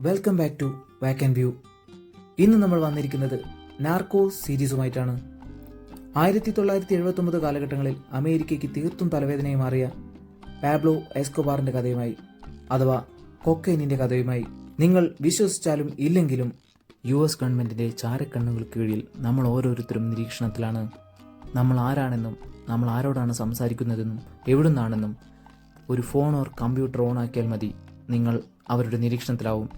Welcome back to walk and view. ഇന്ന് നമ്മൾ വന്നിരിക്കുന്നത് നാർക്കോസ് സീരീസുമായിട്ടാണ്. 1979 കാലഘട്ടങ്ങളിൽ അമേരിക്കയ്ക്ക് തീർത്തും തലവേദനയായി മാറിയ പാബ്ലോ എസ്കോബാറിന്റെ കഥയുമായി, അഥവാ കൊക്കൈനിന്റെ കഥയുമായി. നിങ്ങൾ വിശ്വസിച്ചാലും ഇല്ലെങ്കിലും US ഗവൺമെന്റിന്റെ ചാരക്കണ്ണുകൾക്ക് കീഴിൽ നമ്മൾ ഓരോരുത്തരും നിരീക്ഷണത്തിലാണ്. നമ്മൾ ആരാണെന്നും നമ്മൾ ആരോടാണ് സംസാരിക്കുന്നതെന്നും എവിടുന്നാണെന്നും ഒരു ഫോൺ ഓർ കമ്പ്യൂട്ടർ ഓൺ ആക്കിയാൽ മതി, നിങ്ങൾ അവരുടെ നിരീക്ഷണത്തിലാവും.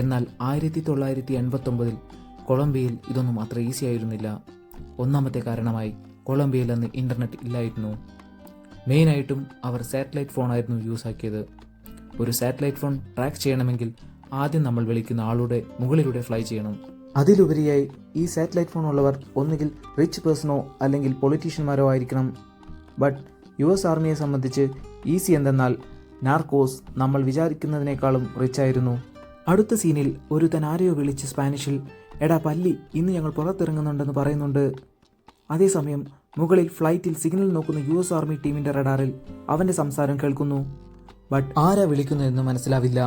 എന്നാൽ 1989 കൊളംബിയയിൽ ഇതൊന്നും അത്ര ഈസി ആയിരുന്നില്ല. ഒന്നാമത്തെ കാരണമായി കൊളംബിയയിൽ അന്ന് ഇന്റർനെറ്റ് ഇല്ലായിരുന്നു. മെയിനായിട്ടും അവർ സാറ്റലൈറ്റ് ഫോണായിരുന്നു യൂസ് ആക്കിയത്. ഒരു സാറ്റലൈറ്റ് ഫോൺ ട്രാക്ക് ചെയ്യണമെങ്കിൽ ആദ്യം നമ്മൾ വിളിക്കുന്ന ആളുടെ മുകളിലൂടെ ഫ്ലൈ ചെയ്യണം. അതിലുപരിയായി ഈ സാറ്റലൈറ്റ് ഫോൺ ഉള്ളവർ ഒന്നുകിൽ റിച്ച് പേഴ്സണോ അല്ലെങ്കിൽ പൊളിറ്റീഷ്യന്മാരോ ആയിരിക്കണം. ബട്ട് US ആർമിയെ സംബന്ധിച്ച് ഈസി എന്തെന്നാൽ നാർക്കോസ് നമ്മൾ വിചാരിക്കുന്നതിനേക്കാളും റിച്ച് ആയിരുന്നു. അടുത്ത സീനിൽ ഒരുത്തൻ ആരെയോ വിളിച്ച് സ്പാനിഷിൽ എടാ പല്ലി, ഇന്ന് ഞങ്ങൾ പുറത്തിറങ്ങുന്നുണ്ടെന്ന് പറയുന്നുണ്ട്. അതേസമയം മുകളിൽ ഫ്ലൈറ്റിൽ സിഗ്നൽ നോക്കുന്ന US ആർമി ടീമിന്റെ റഡാറിൽ അവന്റെ സംസാരം കേൾക്കുന്നു. ബട്ട് ആരാ വിളിക്കുന്നതെന്ന് മനസ്സിലാവില്ല.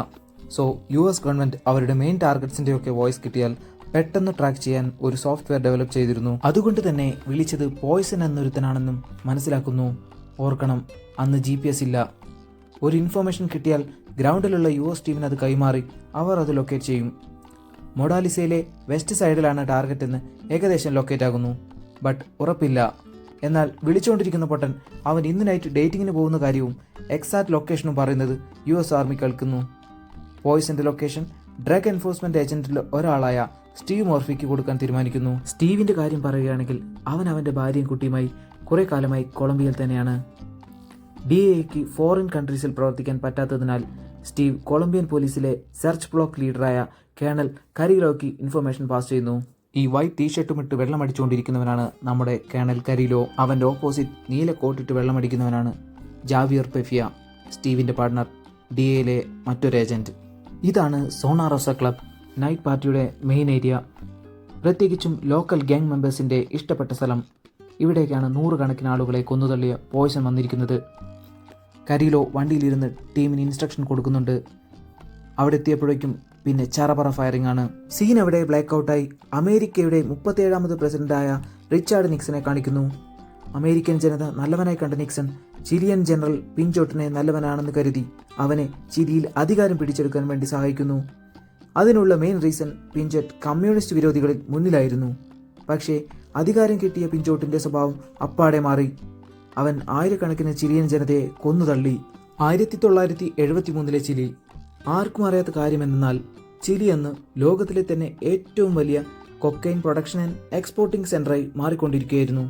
സോ US ഗവൺമെന്റ് അവരുടെ മെയിൻ ടാർഗറ്റ്സിന്റെ ഒക്കെ വോയിസ് കിട്ടിയാൽ പെട്ടെന്ന് ട്രാക്ക് ചെയ്യാൻ ഒരു സോഫ്റ്റ്വെയർ ഡെവലപ്പ് ചെയ്തിരുന്നു. അതുകൊണ്ട് തന്നെ വിളിച്ചത് പോയ്സൺ എന്നൊരുത്തനാണെന്നും മനസ്സിലാക്കുന്നു. ഓർക്കണം, അന്ന് GPS ഇല്ല. ഒരു ഇൻഫർമേഷൻ കിട്ടിയാൽ ഗ്രൗണ്ടിലുള്ള US ടീമിന് അത് കൈമാറി അവർ അത് ലൊക്കേറ്റ് ചെയ്യും. മൊഡാലിസയിലെ വെസ്റ്റ് സൈഡിലാണ് ടാർഗറ്റ് എന്ന് ഏകദേശം ലൊക്കേറ്റ് ആകുന്നു. ബട്ട് ഉറപ്പില്ല. എന്നാൽ വിളിച്ചുകൊണ്ടിരിക്കുന്ന പൊട്ടൻ അവൻ ഇന്ന് നൈറ്റ് ഡേറ്റിങ്ങിന് പോകുന്ന കാര്യവും എക്സാക്ട് ലൊക്കേഷനും പറയുന്നത് US ആർമി കേൾക്കുന്നു. പോയ്സന്റെ ലൊക്കേഷൻ ഡ്രഗ് എൻഫോഴ്സ്മെന്റ് ഏജന്റിൽ ഒരാളായ സ്റ്റീവ് മോർഫിക്ക് കൊടുക്കാൻ തീരുമാനിക്കുന്നു. സ്റ്റീവിന്റെ കാര്യം പറയുകയാണെങ്കിൽ അവൻ അവന്റെ ഭാര്യയും കുട്ടിയുമായി കുറെ കാലമായി കൊളംബിയയിൽ തന്നെയാണ്. DEAക്ക് ഫോറിൻ കൺട്രീസിൽ പ്രവർത്തിക്കാൻ പറ്റാത്തതിനാൽ സ്റ്റീവ് കൊളംബിയൻ പോലീസിലെ സെർച്ച് ബ്ലോക്ക് ലീഡറായ കേണൽ കരീലോയ്ക്ക് ഇൻഫർമേഷൻ പാസ് ചെയ്യുന്നു. ഈ വൈറ്റ് ടീഷർട്ടും ഇട്ട് വെള്ളമടിച്ചുകൊണ്ടിരിക്കുന്നവനാണ് നമ്മുടെ കേണൽ കരീലോ. അവന്റെ ഓപ്പോസിറ്റ് നീല കോട്ടിട്ട് വെള്ളമടിക്കുന്നവനാണ് ജാവിയർ പെഫിയ, സ്റ്റീവിന്റെ പാർട്ണർ, DEAയിലെ മറ്റൊരു ഏജന്റ്. ഇതാണ് സോണ റോസ ക്ലബ്, നൈറ്റ് പാർട്ടിയുടെ മെയിൻ ഏരിയ. പ്രത്യേകിച്ചും ലോക്കൽ ഗ്യാങ് മെമ്പേഴ്സിന്റെ ഇഷ്ടപ്പെട്ട സ്ഥലം. ഇവിടേക്കാണ് 100 കണക്കിന് ആളുകളെ കൊന്നുതള്ളിയ പോയ്സൺ വന്നിരിക്കുന്നത്. കരീലോ വണ്ടിയിലിരുന്ന് ടീമിന് ഇൻസ്ട്രക്ഷൻ കൊടുക്കുന്നുണ്ട്. അവിടെ എത്തിയപ്പോഴേക്കും പിന്നെ ചറപറ ഫയറിംഗ് ആണ്. സീൻ അവിടെ ബ്ലാക്ക് ഔട്ടായി അമേരിക്കയുടെ 37ാമത് പ്രസിഡന്റായ റിച്ചാർഡ് നിക്സനെ കാണിക്കുന്നു. അമേരിക്കൻ ജനത നല്ലവനായി കണ്ട നിക്സൺ ചിലിയൻ ജനറൽ പിഞ്ചോട്ടിനെ നല്ലവനാണെന്ന് കരുതി അവനെ ചിലിയിൽ അധികാരം പിടിച്ചെടുക്കാൻ വേണ്ടി സഹായിക്കുന്നു. അതിനുള്ള മെയിൻ റീസൺ പിഞ്ചോട്ട് കമ്മ്യൂണിസ്റ്റ് വിരോധികളിൽ മുന്നിലായിരുന്നു. പക്ഷേ അധികാരം കിട്ടിയ പിഞ്ചോട്ടിന്റെ സ്വഭാവം അപ്പാടെ മാറി. അവൻ ആയിരക്കണക്കിന് ചിലിയൻ ജനതയെ കൊന്നുതള്ളി. 1973 ചിലി. ആർക്കും അറിയാത്ത കാര്യമെന്നാൽ ചിലി അന്ന് ലോകത്തിലെ തന്നെ ഏറ്റവും വലിയ കൊക്കൈൻ പ്രൊഡക്ഷൻ ആൻഡ് എക്സ്പോർട്ടിംഗ് സെന്ററായി മാറിക്കൊണ്ടിരിക്കുകയായിരുന്നു.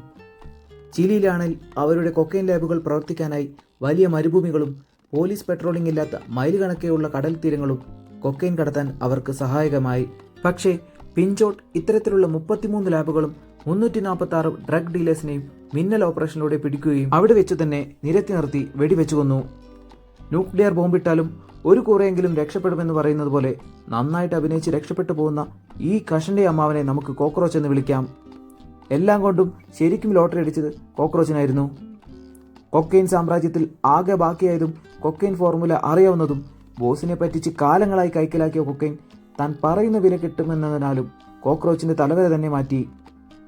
ചിലിയിലാണെങ്കിൽ അവരുടെ കൊക്കൈൻ ലാബുകൾ പ്രവർത്തിക്കാനായി വലിയ മരുഭൂമികളും പോലീസ് പെട്രോളിംഗ് ഇല്ലാത്ത മൈൽ കണക്കെയുള്ള കടൽ തീരങ്ങളും കൊക്കൈൻ കടത്താൻ അവർക്ക് സഹായകമായി. പക്ഷേ പിഞ്ചോട്ട് ഇത്തരത്തിലുള്ള 33 ലാബുകളും 346 ഡ്രഗ് ഡീലേഴ്സിനെയും മിന്നൽ ഓപ്പറേഷനിലൂടെ പിടിക്കുകയും അവിടെ വെച്ച് തന്നെ നിരത്തി നിർത്തി വെടിവെച്ചു കൊന്നു. ന്യൂക്ലിയർ ബോംബിട്ടാലും ഒരു കൂറയെങ്കിലും രക്ഷപ്പെടുമെന്ന് പറയുന്നത് പോലെ നന്നായിട്ട് അഭിനയിച്ച് രക്ഷപ്പെട്ടു പോകുന്ന ഈ കഷന്റെ അമ്മാവനെ നമുക്ക് കോക്രോച്ച് എന്ന് വിളിക്കാം. എല്ലാം കൊണ്ടും ശരിക്കും ലോട്ടറി അടിച്ചത് കോക്രോച്ചിനായിരുന്നു. കൊക്കൈൻ സാമ്രാജ്യത്തിൽ ആകെ ബാക്കിയായതും കൊക്കൈൻ ഫോർമുല അറിയാവുന്നതും ബോസിനെ പറ്റിച്ച് കാലങ്ങളായി കൈക്കലാക്കിയ കൊക്കൈൻ താൻ പറയുന്ന വില കിട്ടുമെന്നതിനാലും കോക്രോച്ചിന്റെ തലവര തന്നെ മാറ്റി.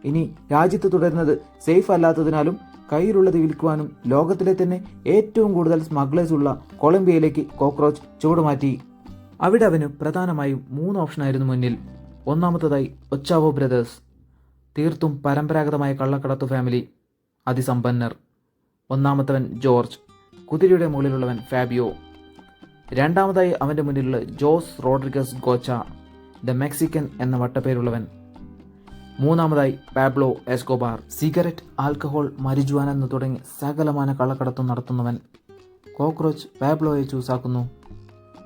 ഇനി രാജ്യത്ത് തുടരുന്നത് സേഫ് അല്ലാത്തതിനാലും കയ്യിലുള്ളത് വിൽക്കുവാനും ലോകത്തിലെ തന്നെ ഏറ്റവും കൂടുതൽ സ്മഗ്ലേഴ്സ് ഉള്ള കൊളംബിയയിലേക്ക് കോക്രോച്ച് ചുവടുമാറ്റി. അവിടെ അവന് പ്രധാനമായും 3 ഓപ്ഷനായിരുന്നു മുന്നിൽ. ഒന്നാമത്തേതായി ഒച്ചാവോ ബ്രദേഴ്സ്, തീർത്തും പരമ്പരാഗതമായ കള്ളക്കടത്തു ഫാമിലി, അതിസമ്പന്നർ. ഒന്നാമത്തവൻ ജോർജ്, കുതിരയുടെ മുകളിലുള്ളവൻ ഫാബിയോ. രണ്ടാമതായി അവന്റെ മുന്നിലുള്ള ജോസ് റോഡ്രിഗസ് ഗോച്ച, ദ മെക്സിക്കൻ എന്ന വട്ടപ്പേരുള്ളവൻ. മൂന്നാമതായി Pablo Escobar, cigarette, alcohol, marijuana എന്ന് തുടങ്ങി സകലമാന കള്ളക്കടത്തും നടത്തുന്നവൻ. കോക്രോച്ച് പാബ്ലോയെ ചൂസാക്കുന്നു.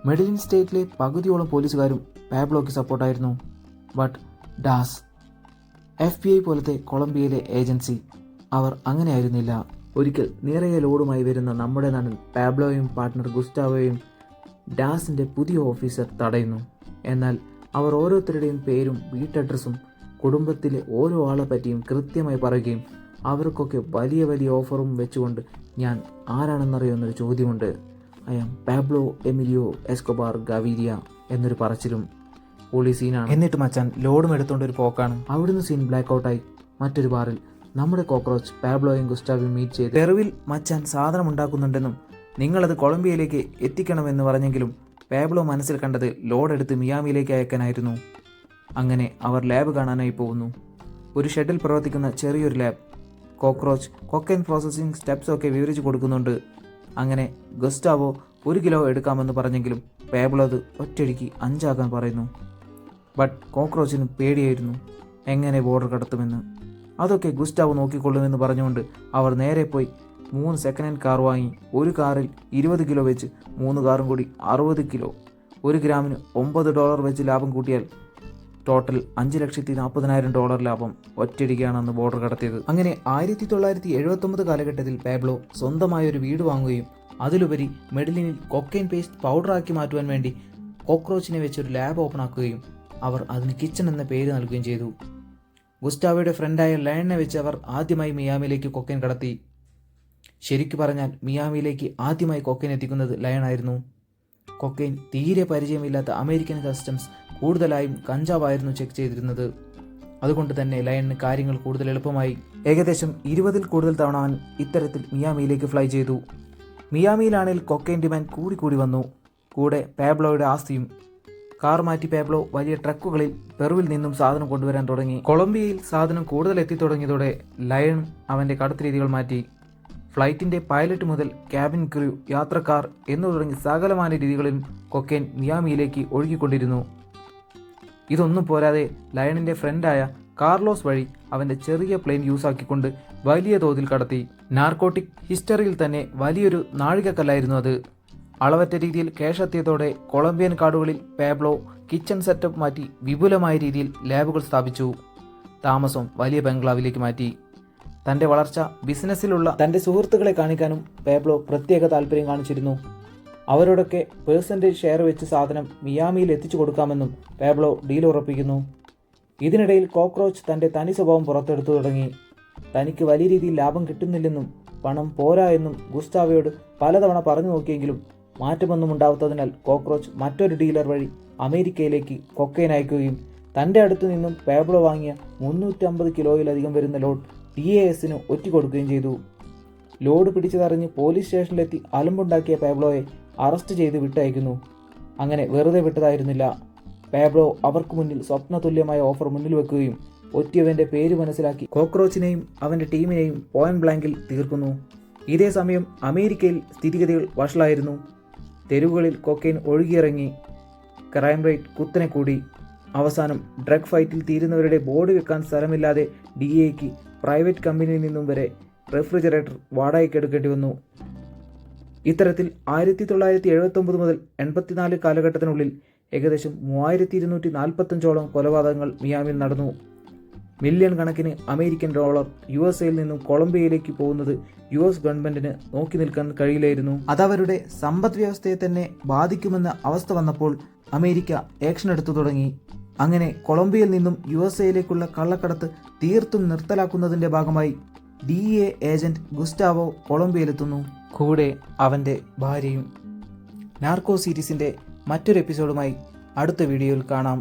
മെഡിലിൻ സ്റ്റേറ്റിലെ പകുതിയോളം പോലീസുകാരും പാബ്ലോയ്ക്ക് സപ്പോർട്ടായിരുന്നു. ബട്ട് ഡാസ്, FBI പോലത്തെ കൊളംബിയയിലെ ഏജൻസി, അവർ അങ്ങനെയായിരുന്നില്ല. ഒരിക്കൽ നിറയെ ലോഡുമായി വരുന്ന നമ്മുടെ നാട്ടിൽ പാബ്ലോയും പാർട്ട്ണർ ഗുസ്റ്റാവോയും ഡാസിന്റെ പുതിയ ഓഫീസർ തടയുന്നു. എന്നാൽ അവർ ഓരോരുത്തരുടെയും പേരും വീട്ടഡ്രസ്സും കുടുംബത്തിലെ ഓരോ ആളെ പറ്റിയും കൃത്യമായി പറയുകയും അവർക്കൊക്കെ വലിയ വലിയ ഓഫറും വെച്ചുകൊണ്ട് ഞാൻ ആരാണെന്നറിയുന്നൊരു ചോദ്യമുണ്ട്. I am Pablo Emilio Escobar Gaviria എന്നൊരു പറച്ചിലും പൊളി സീനാണ്. എന്നിട്ട് മച്ചാൻ ലോഡും എടുത്തുകൊണ്ടൊരു പോക്കാണ്. അവിടുന്ന് സീൻ ബ്ലാക്ക് ഔട്ടായി മറ്റൊരു ബാറിൽ നമ്മുടെ കോക്രോച്ച് പാബ്ലോയും ഗുസ്റ്റാവയും മീറ്റ് ചെയ്ത് പെറുവിൽ മച്ചാൻ സാധനം ഉണ്ടാക്കുന്നുണ്ടെന്നും നിങ്ങളത് കൊളംബിയയിലേക്ക് എത്തിക്കണമെന്ന് പറഞ്ഞെങ്കിലും പാബ്ലോ മനസ്സിൽ കണ്ടത് ലോഡെടുത്ത് മിയാമിയിലേക്ക് അയക്കാനായിരുന്നു. അങ്ങനെ അവർ ലാബ് കാണാനായി പോകുന്നു. ഒരു ഷെഡിൽ പ്രവർത്തിക്കുന്ന ചെറിയൊരു ലാബ്. കോക്രോച്ച് കൊക്കൈൻ പ്രോസസ്സിംഗ് സ്റ്റെപ്സൊക്കെ വിവരിച്ചു കൊടുക്കുന്നുണ്ട്. അങ്ങനെ ഗുസ്റ്റാവോ 1 കിലോ എടുക്കാമെന്ന് പറഞ്ഞെങ്കിലും പാബ്ലോ അത് ഒറ്റയടിക്ക് 5 ആക്കാൻ പറയുന്നു. ബട്ട് കോക്രോച്ചിന് പേടിയായിരുന്നു എങ്ങനെ ബോർഡർ കടത്തുമെന്ന്. അതൊക്കെ ഗുസ്റ്റാവോ നോക്കിക്കൊള്ളുമെന്ന് പറഞ്ഞുകൊണ്ട് അവർ നേരെ പോയി 3 സെക്കൻഡ് ഹാൻഡ് കാർ വാങ്ങി. ഒരു കാറിൽ 20 കിലോ വെച്ച് 3 കാറും കൂടി 60 കിലോ. 1 ഗ്രാമിന് $9 വെച്ച് ലാഭം കൂട്ടിയാൽ ടോട്ടൽ $5,40,000 ലാഭം ഒറ്റയടിക്കാണ് അന്ന് ബോർഡർ കടത്തിയത്. അങ്ങനെ 1979 കാലഘട്ടത്തിൽ പാബ്ലോ സ്വന്തമായൊരു വീട് വാങ്ങുകയും അതിലുപരി മെഡിലിനിൽ കൊക്കൈൻ പേസ്റ്റ് പൗഡറാക്കി മാറ്റുവാൻ വേണ്ടി കോക്രോച്ചിനെ വെച്ചൊരു ലാബ് ഓപ്പൺ ആക്കുകയും അവർ അതിന് കിച്ചൺ എന്ന പേര് നൽകുകയും ചെയ്തു. ഗുസ്റ്റാവോയുടെ ഫ്രണ്ടായ ലയണിനെ വെച്ച് അവർ ആദ്യമായി മിയാമിയിലേക്ക് കൊക്കൈൻ കടത്തി. ശരിക്കു പറഞ്ഞാൽ മിയാമിയിലേക്ക് ആദ്യമായി കൊക്കൈൻ എത്തിക്കുന്നത് ലയണായിരുന്നു. കൊക്കൈൻ തീരെ പരിചയമില്ലാത്ത അമേരിക്കൻ കസ്റ്റംസ് കൂടുതലായും കഞ്ചാവായിരുന്നു ചെക്ക് ചെയ്തിരുന്നത്. അതുകൊണ്ട് തന്നെ ലയണിന് കാര്യങ്ങൾ കൂടുതൽ എളുപ്പമായി. ഏകദേശം 20-ൽ കൂടുതൽ തവണ അവൻ ഇത്തരത്തിൽ മിയാമിയിലേക്ക് ഫ്ലൈ ചെയ്തു. മിയാമിയിലാണെങ്കിൽ കൊക്കൈൻ ഡിമാൻഡ് കൂടി വന്നു. കൂടെ പാബ്ലോയുടെ ആസ്തിയും. കാർ മാറ്റി പാബ്ലോ വലിയ ട്രക്കുകളിൽ പെറുവിൽ നിന്നും സാധനം കൊണ്ടുവരാൻ തുടങ്ങി. കൊളംബിയയിൽ സാധനം കൂടുതൽ എത്തിത്തുടങ്ങിയതോടെ ലയൺ അവൻ്റെ കടത്ത് രീതികൾ മാറ്റി. ഫ്ലൈറ്റിൻ്റെ പൈലറ്റ് മുതൽ ക്യാബിൻ ക്രൂ, യാത്രക്കാർ എന്നു തുടങ്ങി സകലമാന രീതികളിലും കൊക്കൈൻ മിയാമിയിലേക്ക് ഒഴുകിക്കൊണ്ടിരുന്നു. ഇതൊന്നും പോരാതെ ലയണിൻ്റെ ഫ്രണ്ടായ കാർലോസ് വഴി അവൻ്റെ ചെറിയ പ്ലെയിൻ യൂസാക്കിക്കൊണ്ട് വലിയ തോതിൽ കടത്തി. നാർക്കോട്ടിക് ഹിസ്റ്ററിയിൽ തന്നെ വലിയൊരു നാഴികക്കല്ലായിരുന്നു അത്. അളവറ്റ രീതിയിൽ ക്യാഷ് എത്തിയതോടെ കൊളംബിയൻ കാടുകളിൽ പാബ്ലോ കിച്ചൺ സെറ്റപ്പ് മാറ്റി വിപുലമായ രീതിയിൽ ലാബുകൾ സ്ഥാപിച്ചു. താമസം വലിയ ബംഗ്ലാവിലേക്ക് മാറ്റി. തൻ്റെ വളർച്ച ബിസിനസ്സിലുള്ള തൻ്റെ സുഹൃത്തുക്കളെ കാണിക്കാനും പാബ്ലോ പ്രത്യേക താല്പര്യം കാണിച്ചിരുന്നു. അവരോടൊക്കെ പേഴ്സൻറ്റേജ് ഷെയർ വെച്ച് സാധനം മിയാമിയിൽ എത്തിച്ചു കൊടുക്കാമെന്നും പാബ്ലോ ഡീൽ ഉറപ്പിക്കുന്നു. ഇതിനിടയിൽ കോക്രോച്ച് തൻ്റെ തനി സ്വഭാവം പുറത്തെടുത്തു തുടങ്ങി. തനിക്ക് വലിയ രീതിയിൽ ലാഭം കിട്ടുന്നില്ലെന്നും പണം പോരാ എന്നും ഗുസ്റ്റാവോയോട് പലതവണ പറഞ്ഞു നോക്കിയെങ്കിലും മാറ്റമൊന്നും ഉണ്ടാവാത്തതിനാൽ കോക്രോച്ച് മറ്റൊരു ഡീലർ വഴി അമേരിക്കയിലേക്ക് കൊക്കൈൻ അയക്കുകയും തൻ്റെ അടുത്തു നിന്നും പാബ്ലോ വാങ്ങിയ 350 കിലോയിലധികം വരുന്ന ലോഡ് DASന് ഒറ്റിക്കൊടുക്കുകയും ചെയ്തു. ലോഡ് പിടിച്ചതറിഞ്ഞ് പോലീസ് സ്റ്റേഷനിലെത്തി അലമ്പുണ്ടാക്കിയ പാബ്ലോയെ അറസ്റ്റ് ചെയ്ത് വിട്ടയക്കുന്നു. അങ്ങനെ വെറുതെ വിട്ടതായിരുന്നില്ല. പാബ്ലോ അവർക്ക് മുന്നിൽ സ്വപ്നതുല്യമായ ഓഫർ മുന്നിൽ വെക്കുകയും ഒറ്റിയവൻ്റെ പേര് മനസ്സിലാക്കി കോക്രോച്ചിനെയും അവൻ്റെ ടീമിനെയും പോയിന്റ് ബ്ലാങ്കിൽ തീർക്കുന്നു. ഇതേ സമയം അമേരിക്കയിൽ സ്ഥിതിഗതികൾ വഷളായിരുന്നു. തെരുവുകളിൽ കൊക്കൈൻ ഒഴുകിയിറങ്ങി. ക്രൈം റേറ്റ് കുത്തനെ കൂടി. അവസാനം ഡ്രഗ് ഫൈറ്റിൽ തീരുന്നവരുടെ ബോർഡ് വെക്കാൻ സ്ഥലമില്ലാതെ DAക്ക് പ്രൈവറ്റ് കമ്പനിയിൽ നിന്നും വരെ റെഫ്രിജറേറ്റർ വാടകയ്ക്കെടുക്കേണ്ടി വന്നു. ഇത്തരത്തിൽ 1979 മുതൽ 84 കാലഘട്ടത്തിനുള്ളിൽ ഏകദേശം 3245 കൊലപാതകങ്ങൾ മിയാമിൽ നടന്നു. മില്യൺ കണക്കിന് അമേരിക്കൻ ഡോളർ USA-ൽ നിന്നും കൊളംബിയയിലേക്ക് പോകുന്നത് US ഗവൺമെന്റിന് നോക്കി നിൽക്കാൻ കഴിയില്ലായിരുന്നു. അതവരുടെ സമ്പദ് വ്യവസ്ഥയെ തന്നെ ബാധിക്കുമെന്ന അവസ്ഥ വന്നപ്പോൾ അമേരിക്ക ആക്ഷൻ എടുത്തു തുടങ്ങി. അങ്ങനെ കൊളംബിയയിൽ നിന്നും USA-യിലേക്കുള്ള കള്ളക്കടത്ത് തീർത്തും നിർത്തലാക്കുന്നതിൻ്റെ ഭാഗമായി DEA ഏജന്റ് ഗുസ്റ്റാവോ കൊളംബിയയിലെത്തുന്നു. കൂടെ അവൻ്റെ ഭാര്യയും. നാർക്കോ സീരീസിൻ്റെ മറ്റൊരു എപ്പിസോഡുമായി അടുത്ത വീഡിയോയിൽ കാണാം.